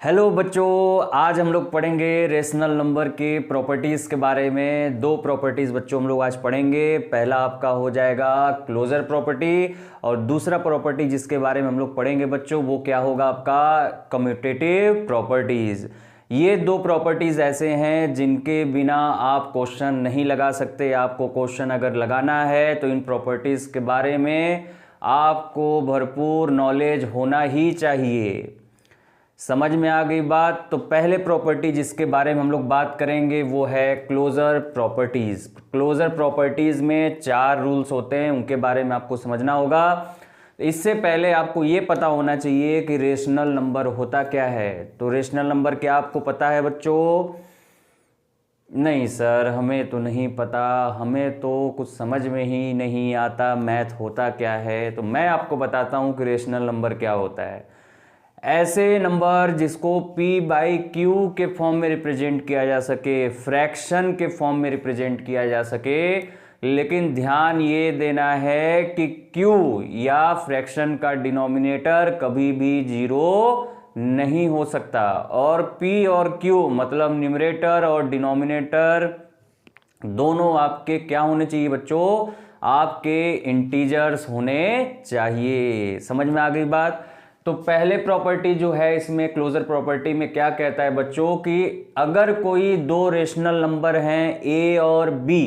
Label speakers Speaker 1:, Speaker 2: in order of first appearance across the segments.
Speaker 1: Hello बच्चों, आज हम लोग पढ़ेंगे रेशनल नंबर के प्रॉपर्टीज़ के बारे में। दो प्रॉपर्टीज़ बच्चों हम लोग आज पढ़ेंगे। पहला आपका हो जाएगा क्लोजर प्रॉपर्टी और दूसरा प्रॉपर्टी जिसके बारे में हम लोग पढ़ेंगे बच्चों वो क्या होगा आपका कम्यूटेटिव प्रॉपर्टीज़। ये दो प्रॉपर्टीज़ ऐसे हैं जिनके बिना आप क्वेश्चन नहीं लगा सकते। आपको क्वेश्चन अगर लगाना है तो इन प्रॉपर्टीज़ के बारे में आपको भरपूर नॉलेज होना ही चाहिए। समझ में आ गई बात? तो पहले प्रॉपर्टी जिसके बारे में हम लोग बात करेंगे वो है क्लोजर प्रॉपर्टीज़। क्लोजर प्रॉपर्टीज़ में 4 रूल्स होते हैं, उनके बारे में आपको समझना होगा। इससे पहले आपको ये पता होना चाहिए कि रेशनल नंबर होता क्या है। तो रेशनल नंबर क्या आपको पता है बच्चों? नहीं सर, हमें तो नहीं पता, हमें तो कुछ समझ में ही नहीं आता मैथ होता क्या है। तो मैं आपको बताता हूँ कि रेशनल नंबर क्या होता है। ऐसे नंबर जिसको p बाई क्यू के फॉर्म में रिप्रेजेंट किया जा सके, फ्रैक्शन के फॉर्म में रिप्रेजेंट किया जा सके, लेकिन ध्यान ये देना है कि q या फ्रैक्शन का डिनोमिनेटर कभी भी 0 नहीं हो सकता। और p और q मतलब न्यूमरेटर और डिनोमिनेटर दोनों आपके क्या होने चाहिए बच्चों? आपके इंटीजर्स होने चाहिए। समझ में आ गई बात? तो पहले प्रॉपर्टी जो है इसमें क्लोजर प्रॉपर्टी में क्या कहता है बच्चों कि अगर कोई दो रेशनल नंबर हैं a और b,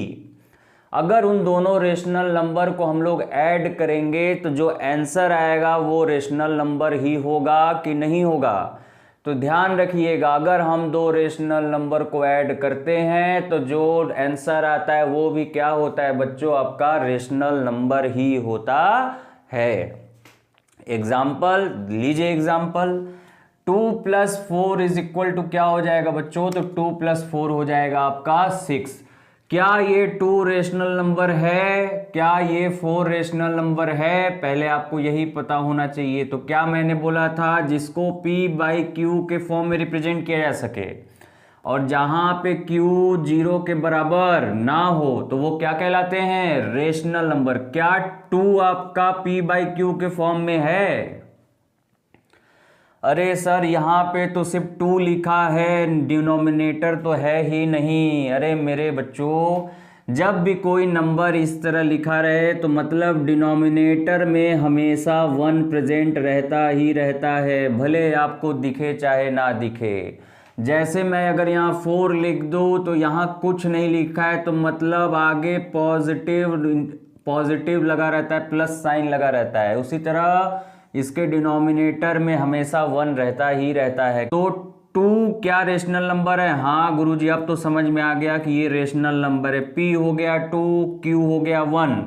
Speaker 1: अगर उन दोनों रेशनल नंबर को हम लोग ऐड करेंगे तो जो आंसर आएगा वो रेशनल नंबर ही होगा कि नहीं होगा? तो ध्यान रखिएगा, अगर हम दो रेशनल नंबर को ऐड करते हैं तो जो आंसर आता है वो भी क्या होता है बच्चों? आपका रेशनल नंबर ही होता है। एग्जाम्पल लीजिए, एग्जाम्पल 2 + 4 = क्या हो जाएगा बच्चों? तो 2 + 4 हो जाएगा आपका 6। क्या ये 2 रेशनल नंबर है? क्या ये 4 रेशनल नंबर है? पहले आपको यही पता होना चाहिए। तो क्या मैंने बोला था? जिसको p बाई क्यू के फॉर्म में रिप्रेजेंट किया जा सके और जहां पे q 0 के बराबर ना हो तो वो क्या कहलाते हैं? Rational number. क्या 2 आपका p बाई क्यू के फॉर्म में है? अरे सर, यहाँ पे तो सिर्फ 2 लिखा है, डिनोमिनेटर तो है ही नहीं। अरे मेरे बच्चों, जब भी कोई नंबर इस तरह लिखा रहे तो मतलब डिनोमिनेटर में हमेशा 1 प्रेजेंट रहता ही रहता है, भले आपको दिखे चाहे ना दिखे। जैसे मैं अगर यहाँ 4 लिख दूँ तो यहाँ कुछ नहीं लिखा है तो मतलब आगे पॉजिटिव लगा रहता है, प्लस साइन लगा रहता है। उसी तरह इसके डिनोमिनेटर में हमेशा 1 रहता ही रहता है। तो 2 क्या रेशनल नंबर है? हाँ गुरुजी, अब तो समझ में आ गया कि ये रेशनल नंबर है। p हो गया 2, q हो गया 1।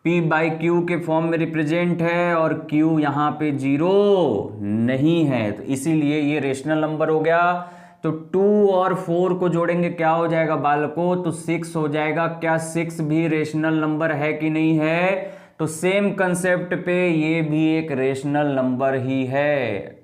Speaker 1: p बाई क्यू के फॉर्म में रिप्रेजेंट है और q यहाँ पे 0 नहीं है, तो इसीलिए ये रेशनल नंबर हो गया। तो 2 और 4 को जोड़ेंगे क्या हो जाएगा बालकों? तो 6 हो जाएगा। क्या 6 भी रेशनल नंबर है कि नहीं है? तो सेम कंसेप्ट पे ये भी एक रेशनल नंबर ही है।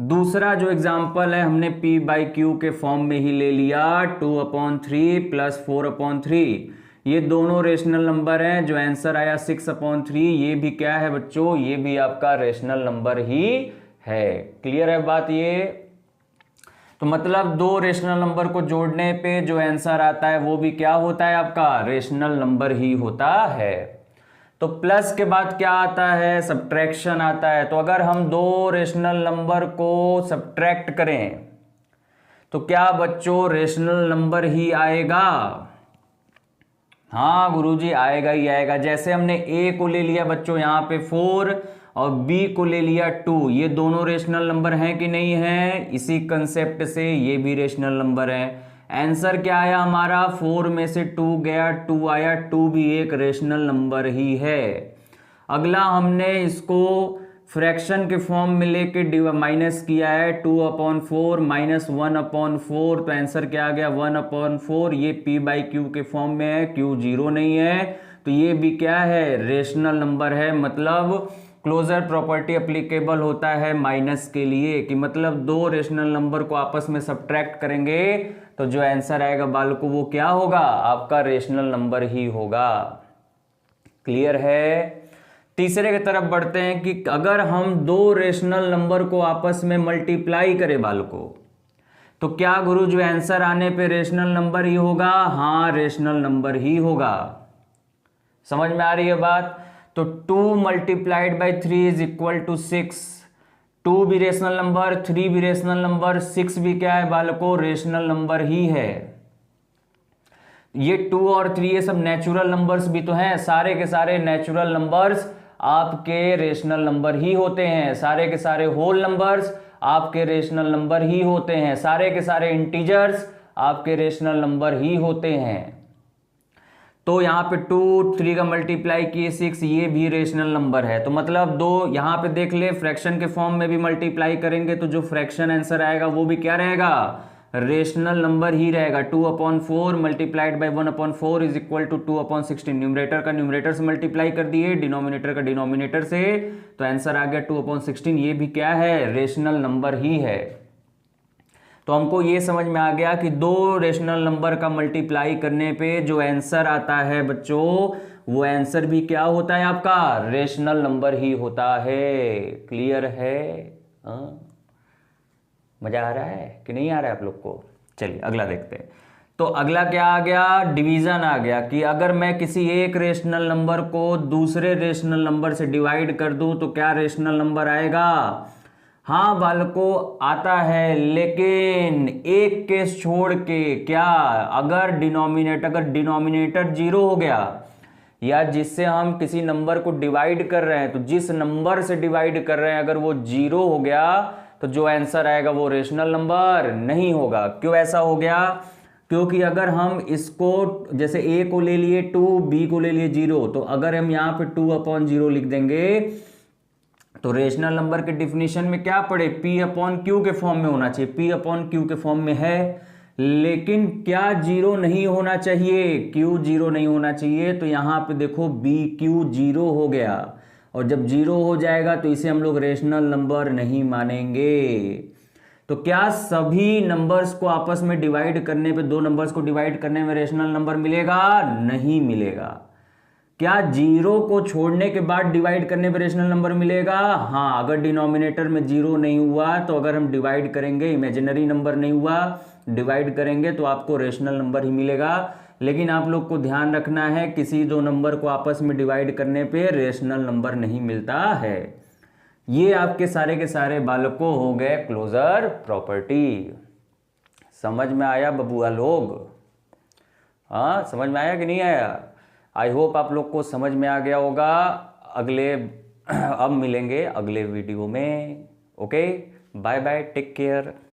Speaker 1: दूसरा जो एग्जांपल है हमने p बाई क्यू के फॉर्म में ही ले लिया, 2/3 + 4/3। ये दोनों रेशनल नंबर हैं। जो आंसर आया 6/3, ये भी क्या है बच्चों? ये भी आपका रेशनल नंबर ही है। क्लियर है बात ये? तो मतलब दो रेशनल नंबर को जोड़ने पे जो आंसर आता है वो भी क्या होता है? आपका रेशनल नंबर ही होता है। तो प्लस के बाद क्या आता है? सब्ट्रैक्शन आता है। तो अगर हम दो रेशनल नंबर को सब्ट्रैक्ट करें तो क्या बच्चों रेशनल नंबर ही आएगा? हाँ गुरुजी, आएगा ही आएगा। जैसे हमने a को ले लिया बच्चों यहाँ पे 4 और b को ले लिया 2, ये दोनों रेशनल नंबर हैं कि नहीं है? इसी कंसेप्ट से ये भी रेशनल नंबर है। आंसर क्या आया हमारा? 4 में से 2 गया, 2 आया, 2 भी एक रेशनल नंबर ही है। अगला हमने इसको फ्रैक्शन के फॉर्म में लेके माइनस किया है, 2/4 - 1/4, तो आंसर क्या आ गया? 1/4। ये p बाई क्यू के फॉर्म में है, q 0 नहीं है, तो ये भी क्या है? रेशनल नंबर है। मतलब क्लोजर प्रॉपर्टी अप्लीकेबल होता है माइनस के लिए, कि मतलब दो रेशनल नंबर को आपस में सब्ट्रैक्ट करेंगे तो जो आंसर आएगा बालकों वो क्या होगा? आपका रेशनल नंबर ही होगा। क्लियर है? तीसरे की तरफ बढ़ते हैं कि अगर हम दो रेशनल नंबर को आपस में मल्टीप्लाई करें बालकों, तो क्या गुरु जो आंसर आने पे रेशनल नंबर ही होगा? हाँ, रेशनल नंबर ही होगा। समझ में आ रही है बात? तो 2 multiplied by 3 is equal to 6। 2 भी रेशनल नंबर, 3 भी रेशनल नंबर, 6 भी क्या है बालकों? रेशनल नंबर ही है। ये 2 और 3 ये सब नेचुरल नंबर्स भी तो हैं, सारे के सारे नेचुरल नंबर्स आपके रेशनल नंबर ही होते हैं, सारे के सारे होल नंबर्स आपके रेशनल नंबर ही होते हैं, सारे के सारे इंटीजर्स आपके रेशनल नंबर ही होते हैं। तो यहाँ पे 2 3 का मल्टीप्लाई किए 6, ये भी रेशनल नंबर है। तो मतलब दो यहाँ पे देख ले, फ्रैक्शन के फॉर्म में भी मल्टीप्लाई करेंगे तो जो फ्रैक्शन आंसर आएगा वो भी क्या रहेगा? रेशनल नंबर ही रहेगा। 2/4 multiplied by 1/4 is equal to 2/16। Numerator का न्यूमरेटर से मल्टीप्लाई कर दिए, डिनोमिनेटर का डिनोमिनेटर से, तो आंसर आ गया 2/16। ये भी क्या है? रेशनल नंबर ही है। तो हमको ये समझ में आ गया कि दो रेशनल नंबर का मल्टीप्लाई करने पे जो आंसर आता है बच्चों, वो आंसर भी क्या होता है आपका? रेशनल नंबर ही होता है। क्लियर है? हाँ, मजा आ रहा है कि नहीं आ रहा है आप लोग को? चलिए अगला देखते हैं। तो अगला क्या आ गया? डिवीजन आ गया कि अगर मैं किसी एक रेशनल नंबर को दूसरे रेशनल नंबर से डिवाइड कर दूं तो क्या रेशनल नंबर आएगा? हाँ बालकों, आता है, लेकिन एक केस छोड़ के। क्या? अगर डिनोमिनेटर 0 हो गया, या जिससे हम किसी नंबर को डिवाइड कर रहे हैं, तो जिस नंबर से डिवाइड कर रहे हैं अगर वो 0 हो गया, तो जो आंसर आएगा वो रेशनल नंबर नहीं होगा। क्यों ऐसा हो गया? क्योंकि अगर हम इसको जैसे a को ले लिए 2, b को ले लिए 0, तो अगर हम यहाँ पे 2/0 लिख देंगे तो रेशनल नंबर के डिफिनीशन में क्या पड़े? p/q के फॉर्म में होना चाहिए, p/q के फॉर्म में है, लेकिन क्या 0 नहीं होना चाहिए? q 0 नहीं होना चाहिए। तो यहाँ पे देखो bq 0 हो गया, और जब 0 हो जाएगा तो इसे हम लोग रेशनल नंबर नहीं मानेंगे। तो क्या सभी नंबर्स को आपस में डिवाइड करने पे, दो नंबर्स को डिवाइड करने में रेशनल नंबर मिलेगा? नहीं मिलेगा। क्या 0 को छोड़ने के बाद डिवाइड करने पे रेशनल नंबर मिलेगा? हाँ, अगर डिनोमिनेटर में 0 नहीं हुआ तो अगर हम डिवाइड करेंगे, इमेजिनरी नंबर नहीं हुआ, डिवाइड करेंगे तो आपको रेशनल नंबर ही मिलेगा। लेकिन आप लोग को ध्यान रखना है, किसी दो नंबर को आपस में डिवाइड करने पे रेशनल नंबर नहीं मिलता है। ये आपके सारे के सारे बालकों हो गए क्लोजर प्रॉपर्टी। समझ में आया बबुआ लोग? हाँ, समझ में आया कि नहीं आया? आई होप आप लोग को समझ में आ गया होगा। अब मिलेंगे अगले वीडियो में। Okay, bye bye, take care.